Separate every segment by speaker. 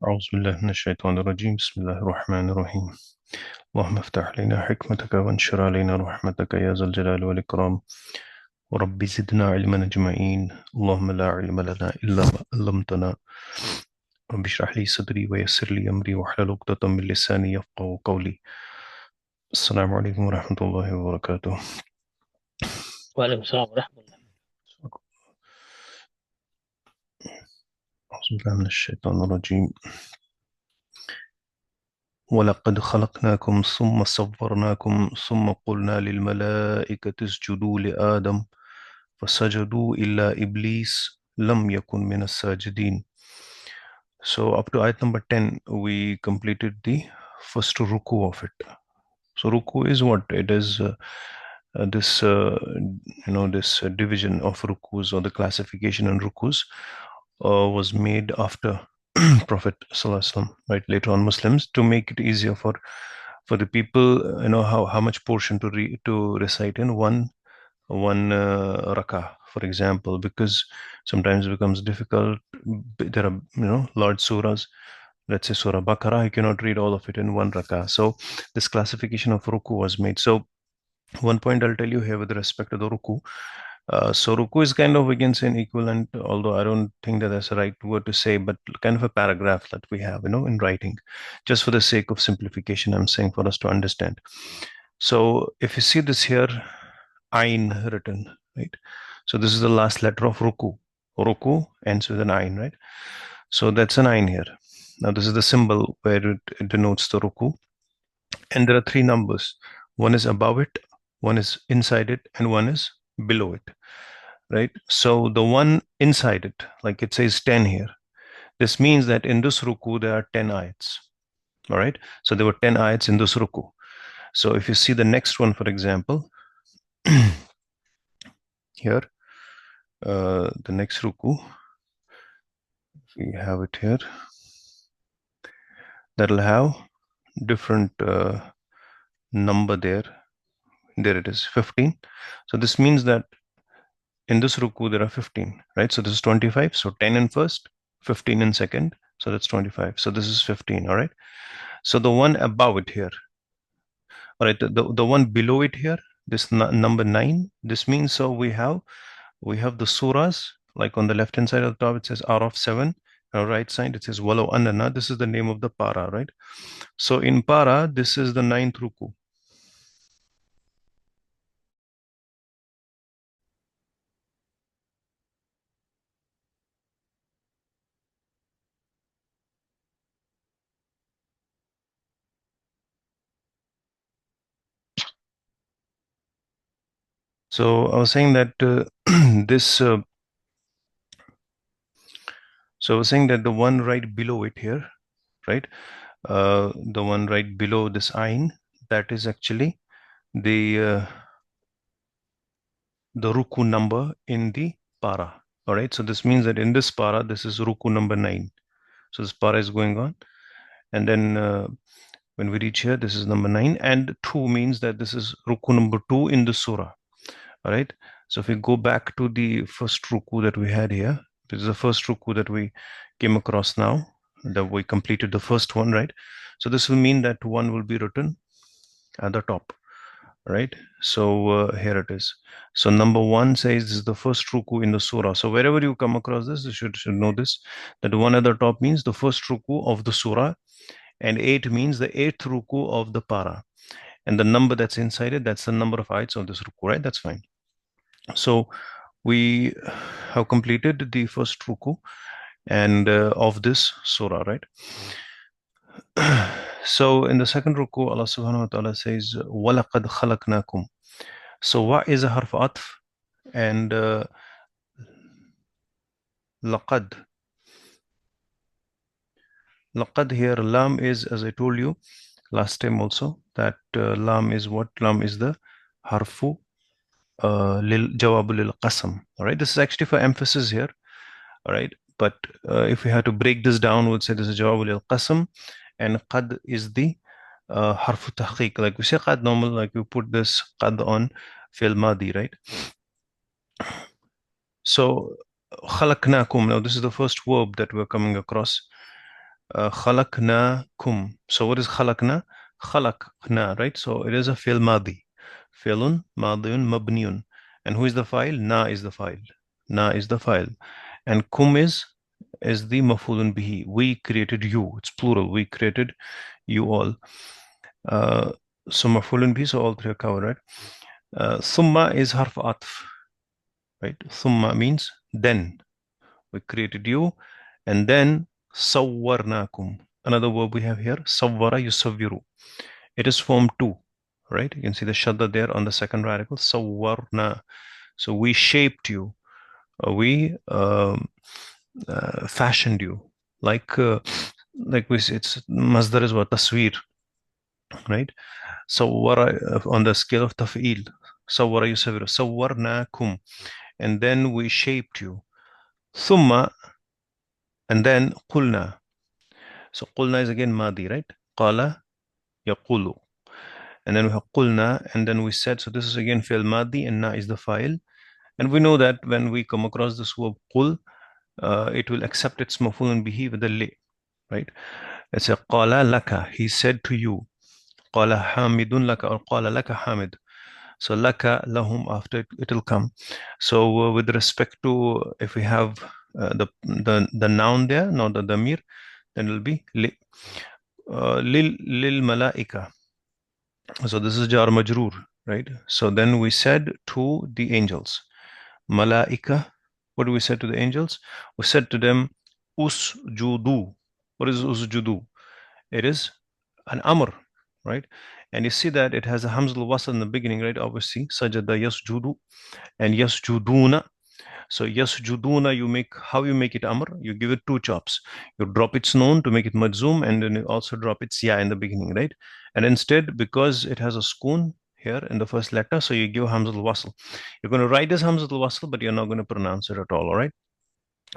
Speaker 1: أعوذ بالله من الشيطان الرجيم بسم الله الرحمن الرحيم اللهم افتح علينا حكمتك وانشر علينا رحمتك يا ذا الجلال والإكرام ورب زدنا علما أجمعين اللهم لا علم لنا إلا ما علمتنا رب اشرح لي صدري ويسر لي أمري واحلل عقدة من لساني يفقهوا قولي السلام عليكم ورحمة الله وبركاته.
Speaker 2: وعليكم السلام ورحمة الله.
Speaker 1: أعوذ بالله من الشيطان الرجيم ولقد خلقناكم ثم صورناكم ثم قلنا للملائكة اسجدوا لآدم فسجدوا إلا إبليس لم يكن من الساجدين. So up to ayat number 10, we completed the first ruku of it. So ruku is what? It is this, this division of rukus or the classification in rukus was made after Prophet Sallallahu Alaihi Wasallam, right? Later on Muslims, to make it easier for the people, how much portion to recite in one rakah, for example, because sometimes it becomes difficult. There are large surahs. Let's say Surah Baqarah, you cannot read all of it in one rakah. So this classification of ruku was made. So one point I'll tell you here with respect to the ruku. So ruku is kind of, we can say, an equivalent, although I don't think that that's the right word to say, but kind of a paragraph that we have, in writing. Just for the sake of simplification, I'm saying for us to understand. So if you see this here, Ain written, right? So this is the last letter of ruku. Ruku ends with an Ain, right? So that's an Ain here. Now this is the symbol where it denotes the ruku. And there are three numbers. One is above it, one is inside it, and one is below it, right? So the one inside it, like it says 10 here, this means that in this ruku there are 10 ayats. All right. So there were 10 ayats in this ruku. So if you see the next one, for example, here, the next ruku, we have it here, that'll have different number there. There it is, 15. So this means that in this ruku there are 15, right? So this is 25. So 10 in first, 15 in second. So that's 25. So this is 15. All right. So the one above it here, all right, the one below it here, this number 9. This means, so we have the surahs, like on the left hand side of the top it says Al-Aaraaf 7. On the right side it says Walau Annana. This is the name of the para, right? So in para, this is the 9th ruku. So I was saying that this. So I was saying that the one right below it here, right? The one right below this ain, that is actually the ruku number in the para. All right. So this means that in this para, this is ruku number 9. So this para is going on, and then when we reach here, this is number 9, and 2 means that this is ruku number 2 in the surah. All right. So if we go back to the first ruku that we had here, this is the first ruku that we came across now, that we completed the first one, right? So this will mean that 1 will be written at the top, right? So here it is. So number 1 says this is the first ruku in the surah. So wherever you come across this, you should know this, that 1 at the top means the first ruku of the surah, and 8 means the 8th ruku of the para. And the number that's inside it, that's the number of ayats of this ruku, right? That's fine. So we have completed the first ruku and of this surah, right? So in the second ruku, Allah subhanahu wa ta'ala says, وَلَقَدْ خَلَقْنَاكُمْ. So wa is a harf atf, and laqad. Laqad here, lam is, as I told you last time also, that lam is what? Lam is the harfu lil jawabu lil qasam. All right, this is actually for emphasis here. All right, but if we had to break this down, we'll say this is jawabu lil qasam, and qad is the harfu tahqiq. Like we say qad normal, like we put this qad on fil madi, right? So khalaqnakum. Now this is the first verb that we're coming across. خلقناكم. So what is خلقنا? خلقنا, right? So it is a fi'l madi. فعل ماضي مبني. And who is the file? Na is the file. Na is the file. And kum is the mafulun bihi. We created you. It's plural. We created you all. Uh, so mafulun bihi, so all three are covered, right? Summa is harf atf, right? Summa means then. We created you, and then sawwarnakum. Another verb we have here, sawwara yusawwiru. It is form 2, right? You can see the shadda there on the second radical, sawwarna. So we shaped you, we fashioned you. Like we say, it's masdar is what tasweer, right? Sawwara on the scale of taf'il. Sawwara yusawwiru. Sawwarnakum. And then we shaped you. Thumma, and then qulna. So qulna is again madi, right? Qala yaqulu. And then we have qulna, and then we said, so this is again fi'l madi, and na is the file. And we know that when we come across this verb qul, it will accept its maf'ulun bihi with the li, right? It's a qala laka, he said to you. Qala hamidun laka, or qala laka hamid. So laka, lahum, after it will come. So with respect to, if we have the noun there, not the damir, then it will be li. Lil malaika. So this is jar majroor, right? So then we said to the angels, malaika. What do we say to the angels? We said to them, usjudu. What is usjudu? It is an amr, right? And you see that it has a hamzul wasl in the beginning, right? Obviously, sajada yasjudu and yasjuduna. So yasjuduna, you make, how you make it amr? You give it two chops. You drop its noon to make it majzoom, and then you also drop its ya in the beginning, right? And instead, because it has a skoon here in the first letter, so you give hamzul wasl. You're going to write this hamzul wasl, but you're not going to pronounce it at all right?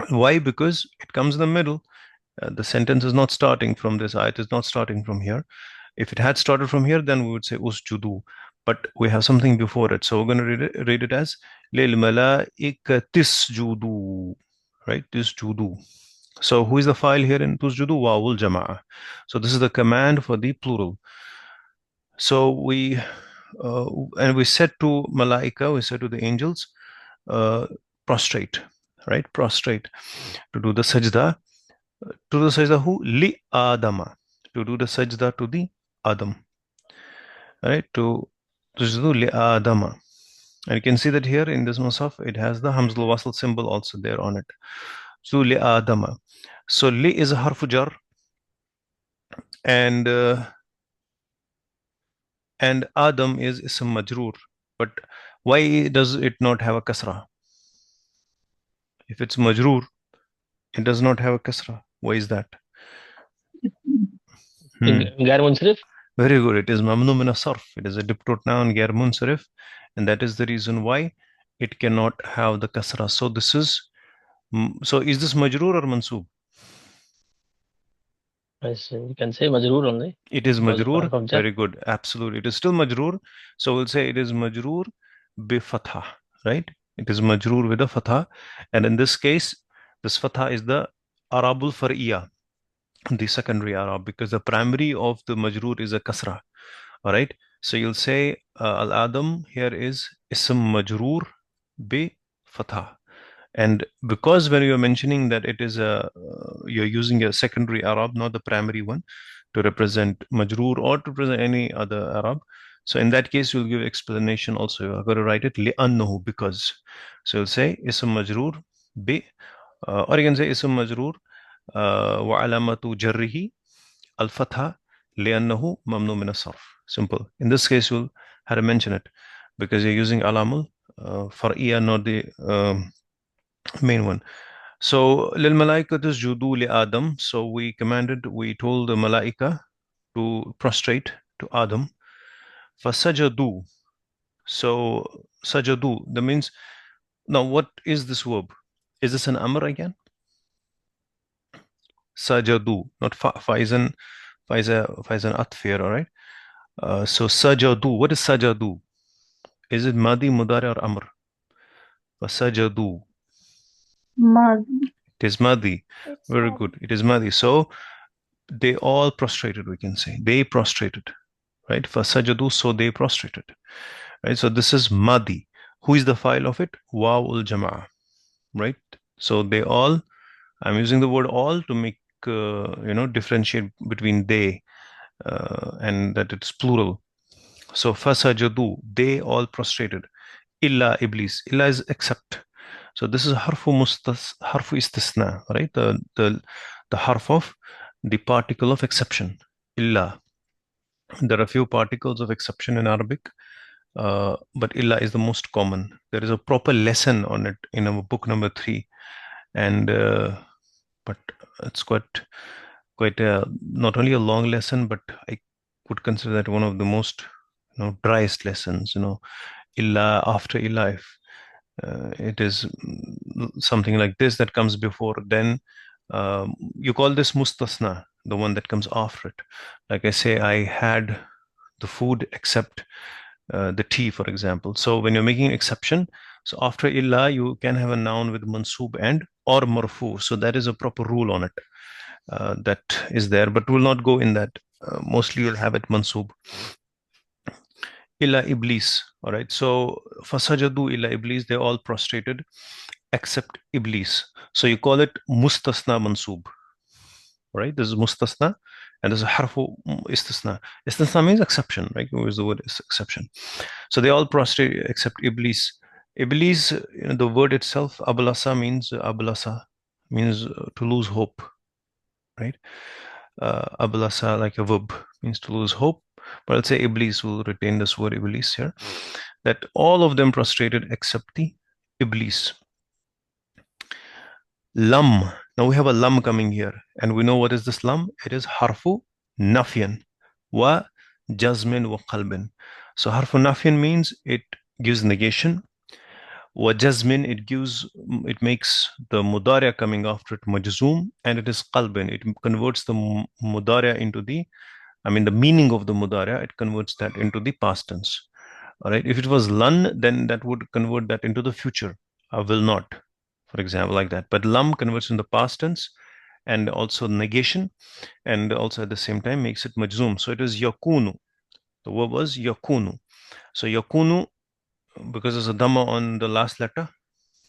Speaker 1: Why? Because it comes in the middle. The sentence is not starting from this ayat, is not starting from here. If it had started from here, then we would say usjudu. But we have something before it. So we're going to read it as lil malaikatis judu. Right? Tisjudu. So who is the file here in tusjudu? Wawul jama'a. So this is the command for the plural. So and we said to malaika, we said to the angels, prostrate, right? Prostrate to do the sajda. To the sajda who? Li Adama. To do the sajda to the Adam. Right? To sajdu li Adama. And you can see that here in this Musaf, it has the Hamzul Wasl symbol also there on it. So li Adama. So li is a harfu jar, and Adam is ism majroor. But why does it not have a kasra? If it's majroor, it does not have a kasra. Why is that?
Speaker 2: غير منصرف.
Speaker 1: Very good. It is mamnu min sarf. It is a diptot noun, ghair munsarif, and that is the reason why it cannot have the kasra. So this is, so is this majroor or mansoob?
Speaker 2: Yes, you can say majroor only
Speaker 1: It is
Speaker 2: because of
Speaker 1: majroor.
Speaker 2: harf of jar.
Speaker 1: Very good. Absolutely. It is still majroor. So we'll say it is majroor bi fatha, right? It is majroor with a fatha. And in this case, this fatha is the arabul far'iyah, the secondary arab, because the primary of the majroor is a kasra. All right. So you'll say al-Adam here is ism majroor bi fatha. And because when you're mentioning that it is you're using a secondary Arab, not the primary one, to represent majroor or to represent any other Arab. So in that case, you'll give explanation also. You're going to write it li'annahu, because. So you'll say ism majroor bi, or you can say ism majroor wa alamatu jarrihi al-fatha li'annahu mamnu min as-sarf. Simple. In this case, you'll have to mention it because you're using alamul far'iyya, not the main one. So lil malaika tasjudu li Adam. So we told the malaika to prostrate to Adam. Fasajadu. So sajadu, that means, now what is this verb? Is this an amr again? Sajadu, not fa is an atfir, all right? So sajadu, what is sajadu? Is it madi, mudari, or amr? Fasajadu.
Speaker 3: Madi.
Speaker 1: It is madi. Very good. It is madi. So they all prostrated, we can say. They prostrated, right? Fasajadu, so they prostrated, right? So this is Madi. Who is the file of it? Waw ul Jama'ah, right? So they all, I'm using the word all to make, differentiate between they and that it's plural. So fasajadu, they all prostrated. Illa Iblis. Illa is except. So this is harfu istisna, right? The harf of the particle of exception. Illa. There are few particles of exception in Arabic, but illa is the most common. There is a proper lesson on it in our book number 3, and but it's quite not only a long lesson, but I would consider that one of the most driest lessons. Illa after illa, if it is something like this that comes before, then you call this mustasna, the one that comes after it. Like I say, I had the food except the tea, for example. So when you're making an exception, so after illa, you can have a noun with mansub and or marfu. So that is a proper rule on it that is there, but we'll not go in that. Mostly you'll have it mansub. Illa Iblis. All right. So fasajadu illa Iblis, they all prostrated except Iblis. So you call it mustasna mansub. Right? This is mustasna and this is harfu istisna. Istisna means exception, right? We use the word is exception. So they all prostrate except Iblis. Iblis, the word itself, ablasa means to lose hope, right? Ablasa, like a verb, means to lose hope. But I'll say Iblis will retain this word Iblis here. That all of them prostrated except the Iblis. Lam. Now we have a lam coming here, and we know what is this lam? It is harfu nafyan wa jazmin wa qalbin. So harfu nafyan means it gives negation. Wa jazmin, it makes the mudariya coming after it majzoom, and it is qalbin. It converts the mudariya into the meaning of the mudariya. It converts that into the past tense. All right. If it was lan, then that would convert that into the future. I will not, for example, like that. But lam converts in the past tense and also negation, and also at the same time makes it majzoom. So it is yakunu. The verb was yakunu. So yakunu, because there's a dhamma on the last letter,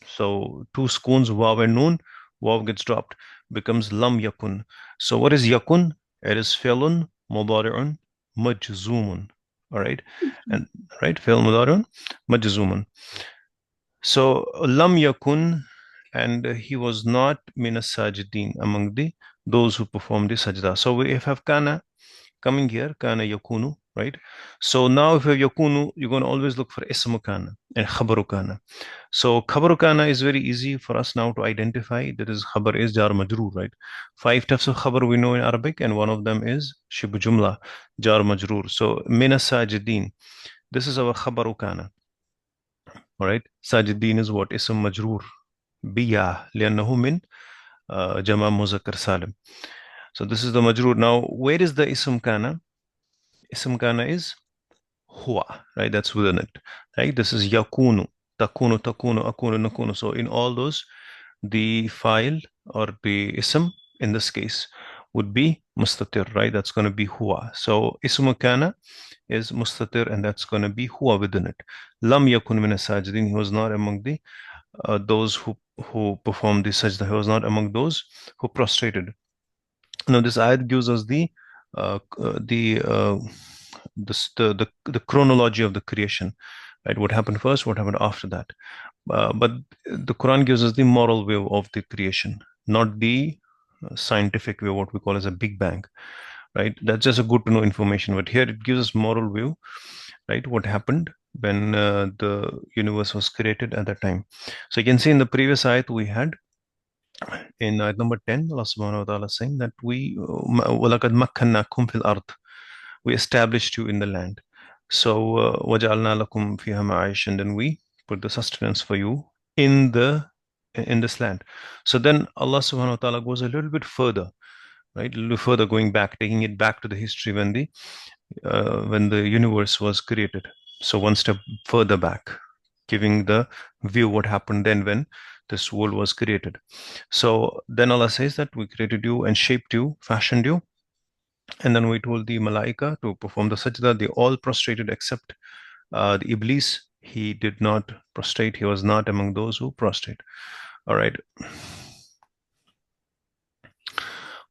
Speaker 1: so two scoons, waw and noon, waw gets dropped, becomes lam yakun. So what is yakun? It is fi'lun mudari'un majzumun. All right. And right, fi'l mudari'un majzumun. So lam yakun, and he was not min as-sajidin, among those who performed the sajda. So we have kana coming here, kana yakunu, right? So now if you have yakunu, you're going to always look for ismu kana and khabaru kana. So khabaru kana is very easy for us now to identify. That is, khabar is jar majroor, right? 5 types of khabar we know in Arabic, and one of them is shibu jumla, jar majroor. So min as-sajidin, this is our khabaru kana. All right, sajidin is what? Ism majroor biya li'annahu min jama muzakkar salim. So this is the majroor. Now where is the ism kana? Ism kana is huwa, right? That's within it, right? This is yakunu, takunu, akunu, nakunu. So in all those, the file or the ism in this case would be mustatir, right? That's going to be huwa. So ism kana is mustatir, and that's going to be huwa within it. Lam yakun min as-sajidin, he was not among those who performed the sajda. He was not among those who prostrated. Now this ayat gives us the chronology of the creation, right? What happened first, what happened after that. But the Quran gives us the moral view of the creation, not the scientific view, what we call as a Big Bang, right? That's just a good to know information. But here it gives us moral view, right? What happened when the universe was created at that time. So you can see in the previous ayat we had in ayat number 10, Allah subhanahu wa ta'ala saying that وَلَقَدْ مَكَّنَّاكُمْ فِي الْأَرْضِ, we established you in the land. So وَجَعَلْنَا لَكُمْ فِيهَا مَعَيْشًا, and then we put the sustenance for you in this land. So then Allah subhanahu wa ta'ala goes a little bit further, right? A little further, going back, taking it back to the history when the universe was created. So one step further back, giving the view what happened then when this world was created. So then Allah says that we created you and shaped you, fashioned you And then we told the Malaika to perform the sajda. They all prostrated except the Iblis. He did not prostrate. He was not among those who prostrate. All right.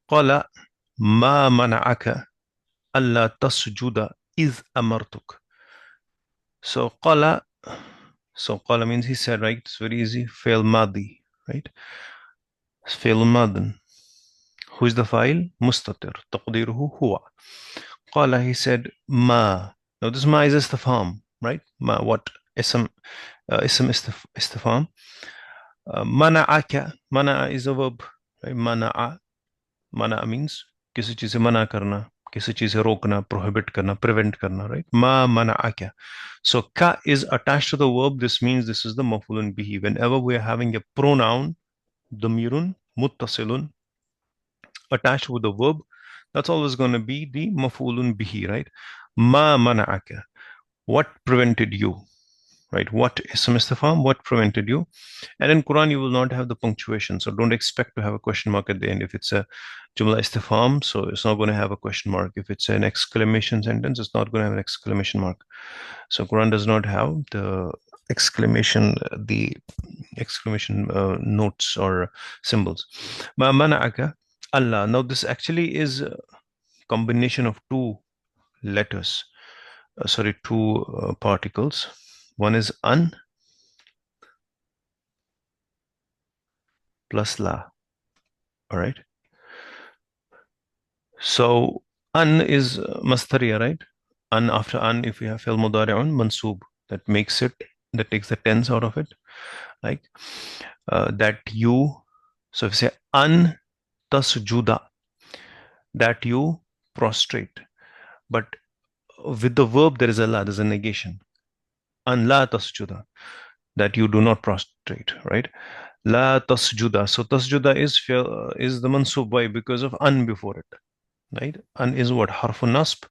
Speaker 1: قال ما منعك ألا تسجد إذ أمرتك. So قال means he said, right? It's very easy. فعل ماضي, right? فعل ماض. Who is the file? مستتر. تقديره هو. قال, he said, ما. Now this ma is istifham, right? Ma, what? Ism, ism istifham. Mana is a verb, right? Mana means किसी चीज से मना करना, किसी चीज से रोकना, prohibit करना, prevent करना, right? Ma mana'aka. So ka is attached to the verb. This means this is the maf'ulun bihi. Whenever we are having a pronoun, damirun, muttasilun, attached with the verb, that's always going to be the maf'ulun bihi, right? Ma mana'aka. What prevented you? Right? What ism istifham? What prevented you? And in Quran, you will not have the punctuation. So don't expect to have a question mark at the end. If it's a jumla istifham, so it's not going to have a question mark. If it's an exclamation sentence, it's not going to have an exclamation mark. So Quran does not have the exclamation notes or symbols. Ma mana'aka Allah. Now this actually is a combination of two letters. Two particles. One is an plus la. All right. So an is mastariya, right? An, after an, if we have fi'l mudari'un mansub, that makes it, that takes the tense out of it. Like that you. So if you say an tasjuda, that you prostrate. But with the verb there is a la, there's a negation. An la tasjuda, that you do not prostrate, right? La tasjuda. So tasjuda is the mansub. Why? Because of an before it, right? An is what? Harfun nasb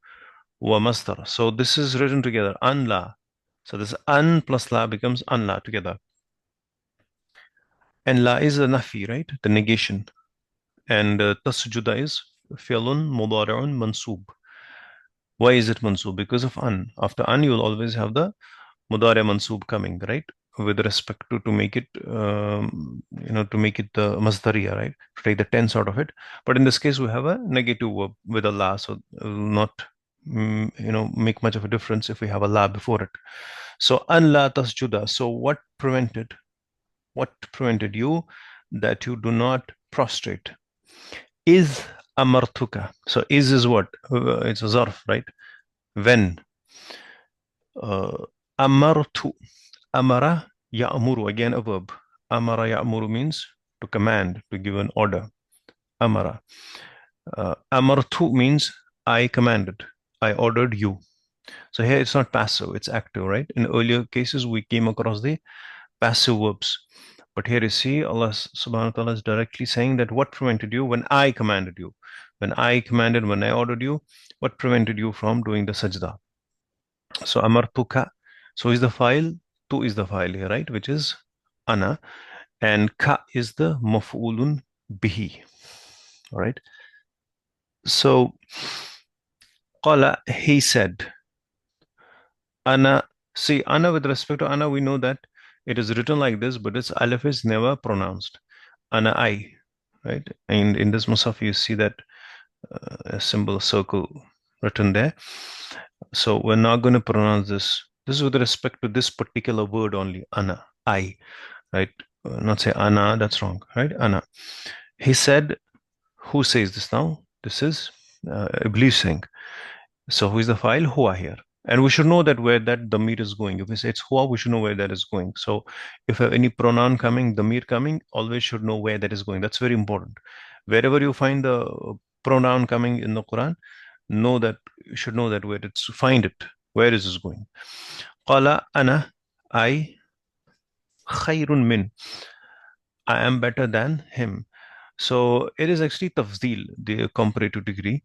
Speaker 1: wa masdar. So this is written together. An la. So this an plus la becomes an la together. And la is a nafi, right? The negation. And tasjuda is fi'lun mudari'un mansub. Why is it mansub? Because of an. After an, you will always have the mudari mansub coming, right? With respect to make it, to make it the masdariya, right? To take the tense out of it. But in this case, we have a negative verb with a la, so it will not, make much of a difference if we have a la before it. So an la tasjuda. So what prevented? What prevented you that you do not prostrate? Is amartuka. So is what? It's a zarf, right? When amartu. Amara ya'muru, again a verb. Amara ya'muru means to command, to give an order. Amara. Amartu means I commanded, I ordered you. So here it's not passive, it's active, right? In earlier cases, we came across the passive verbs. But here you see Allah subhanahu wa ta'ala is directly saying that what prevented you when I commanded you? When I commanded, when I ordered you, what prevented you from doing the sajda? So amartuka. So is the file, tu is the file here, right? Which is ana. And ka is the maf'ulun bihi. All right. So qala, he said, ana. See, ana, with respect to ana, we know that it is written like this, but its alif is never pronounced. Ana I, right? And in this mushaf, you see that a symbol circle written there. So we're not going to pronounce this. This is with respect to this particular word only, ana, I, right? Not say ana, that's wrong, right? Ana. He said, who says this now? This is Iblis saying. So who is the file? Huwa here. And we should know that where that damir is going. If we say it's huwa, we should know where that is going. So if you have any pronoun coming, damir coming, always should know where that is going. That's very important. Wherever you find the pronoun coming in the Quran, know that you should know that where it's find it. Where is this going? Qala ana, I khayrun min. I am better than him. So it is actually tafdeel, the comparative degree.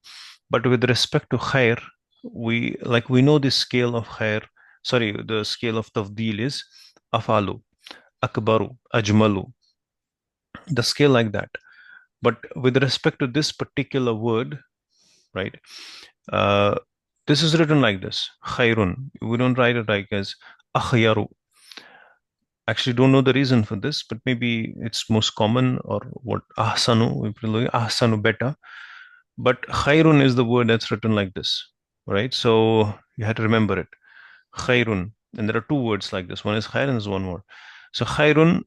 Speaker 1: But with respect to khair, we know the scale of khair. Sorry, the scale of tafdeel is afalu, akbaru, ajmalu. The scale like that. But with respect to this particular word, right? Uh, this is written like this, khairun. We don't write it like as akhyaru. Actually, don't know the reason for this, but maybe it's most common or what ahsanu, if you look, ahsanu better. But khairun is the word that's written like this, right? So you had to remember it. Khairun. And there are two words like this. One is khair and there's one more. So khairun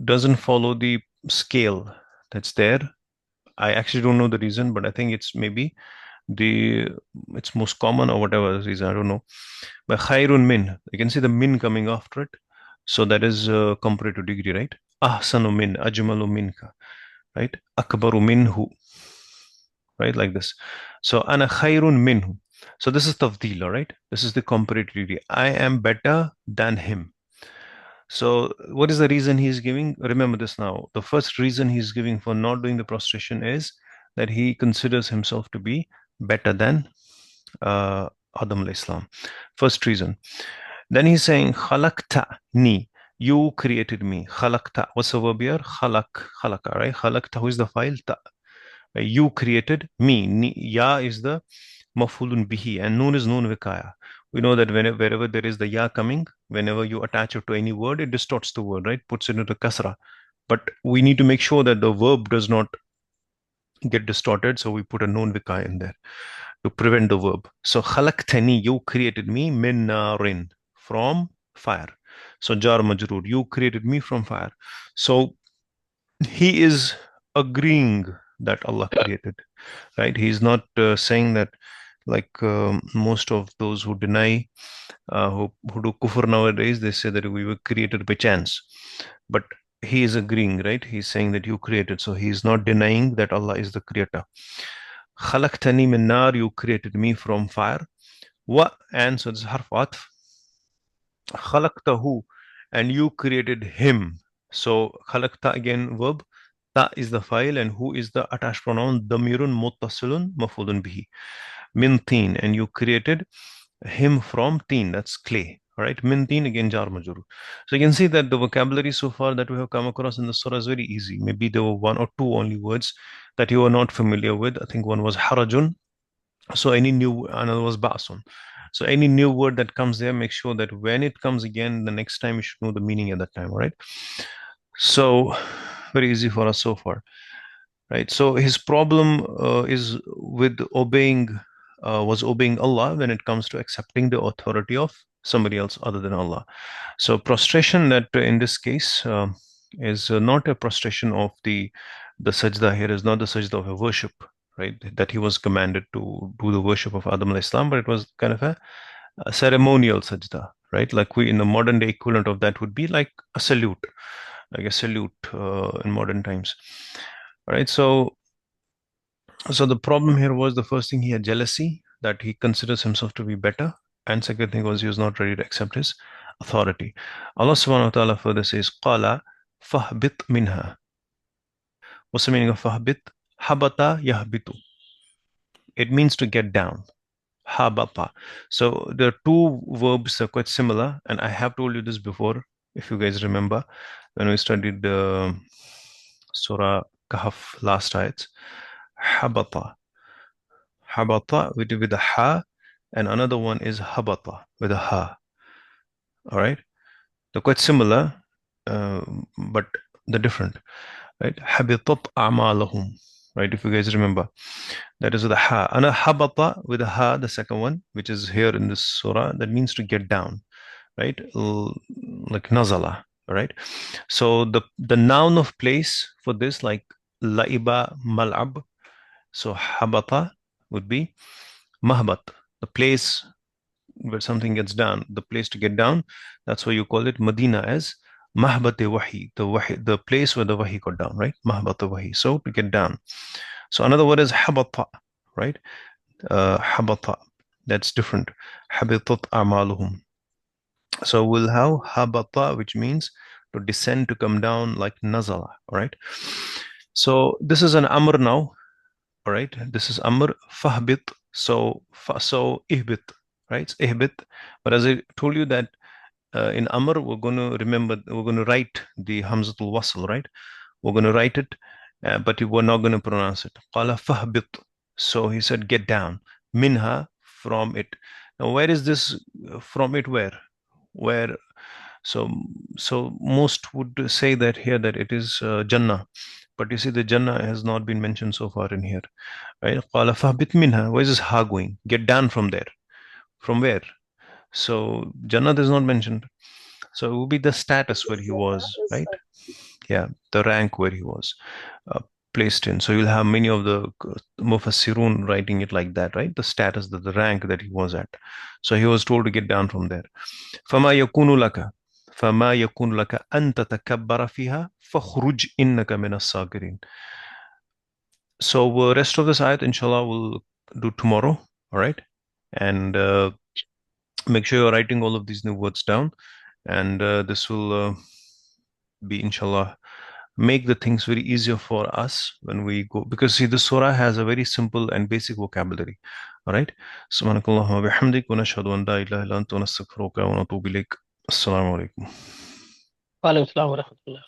Speaker 1: doesn't follow the scale that's there. I actually don't know the reason, but I think it's maybe the it's most common or whatever reason. I don't know. But khairun min, you can see the min coming after it. So that is comparative degree, right? Ahsanu min, ajmalu minka, right? Akbaru minhu, right? Like this. So ana khairun minhu. So this is tafdeel, all right? This is the comparative degree. I am better than him. So what is the reason he's giving? Remember this now. The first reason he's giving for not doing the prostration is that he considers himself to be better than uh, Adam alayhi salam. First reason. Then he's saying, khalaqta ni. You created me. Khalaqta. What's the verb here? Khalaqa, right? Khalaqta, who is the file? Ta. You created me. Ni, ya is the mafulun bihi, and noon is noon vikaya. We know that wherever there is the ya coming, whenever you attach it to any word, it distorts the word, right? Puts it into kasra. But we need to make sure that the verb does not get distorted, so we put a noon vikaya in there to prevent the verb. So khalaqtani, you created me, min narin, from fire. So jar majroor, you created me from fire. So he is agreeing that Allah created, right? He's not saying that like most of those who deny, who do kufr nowadays, they say that we were created by chance. But he is agreeing, right? He's saying that you created. So he's not denying that Allah is the creator. Khalaqtani min nar, you created me from fire. Wa, and so this is harf atf. Khalaqtahu, and you created him. So khalaqta again verb. Ta is the file and who is the attached pronoun? Damirun muttasilun mafudun bihi. Min teen, and you created him from teen, that's clay. All right, min teen again jar majrur. So you can see that the vocabulary so far that we have come across in the surah is very easy. Maybe there were one or two only words that you are not familiar with. I think one was harajun. So any new, another was ba'sun. So any new word that comes there, make sure that when it comes again, the next time you should know the meaning at that time. All right. So very easy for us so far, right? So his problem is with obeying, was obeying Allah when it comes to accepting the authority of somebody else other than Allah. So prostration that in this case is not a prostration of the sajda here is not the sajda of a worship, right? That he was commanded to do the worship of Adam alayhi salam, but it was kind of a ceremonial sajda, right? Like we in the modern day equivalent of that would be like a salute in modern times. All right, so the problem here was the first thing he had jealousy that he considers himself to be better, and second thing was he was not ready to accept his authority. Allah subhanahu wa ta'ala further says, "Qala fahbit minha." What's the meaning of fahbit? Habata yahbitu. It means to get down. Habata. So the two verbs are quite similar, and I have told you this before, if you guys remember, when we studied Surah Kahf last ayat. Habata. Habata with a ha, and another one is habata with a ha. All right, they're quite similar, uh, but they're different, right? Habitat a'malahum, right? If you guys remember, that is with a ha. And a habata with a ha, the second one, which is here in this surah, that means to get down, right? Like nazala, right? So the noun of place for this, like laiba mal'ab, so habata would be mahbat, the place where something gets down, the place to get down. That's why you call it Medina as mahbat wahi, the place where the wahi got down, right? Mahbat wahi. So to get down. So another word is habata, right? Habata. That's different. Habitat amaluhum. So we'll have habata, which means to descend, to come down, like nazala. All right. So this is an amr now. All right, this is amr fahbit. So ihbit, right? It's ihbit. But as I told you that in amr we're going to remember, we're going to write the hamzatul wasl, right? We're going to write it, but we're not going to pronounce it. Qala fahbit. So he said, get down. Minha, from it. Now, where is this from it? Where? So, so most would say that here that it is Jannah. But you see, the Jannah has not been mentioned so far in here. Right? قَالَ فَهْبِطْ مِنْهَا. Where is this ha going? Get down from there. From where? So Jannah is not mentioned. So it would be the status where he was, right? Yeah, the rank where he was uh, placed in. So you'll have many of the Mufassirun writing it like that, right? The status, the rank that he was at. So he was told to get down from there. فَمَا يَكُونُ لَكَ فَمَا يَكُونُ لَكَ أَن تَتَكَبَّرَ فِيهَا فَخْرُجْ إِنَّكَ مِنَ الصَّاغِرِينَ. So rest of this ayat, inshallah, we'll do tomorrow. All right, and make sure you're writing all of these new words down, and this will be, inshallah, make the things very easier for us when we go, because see, the surah has a very simple and basic vocabulary. All right, subhanakallahumma wa bihamdik wa nashhadu an la ilaha illa anta nastaghfiruka wa natubu ilaik. Assalamu alaikum.
Speaker 2: वालेकुम सलाम व रहमतुल्लाह।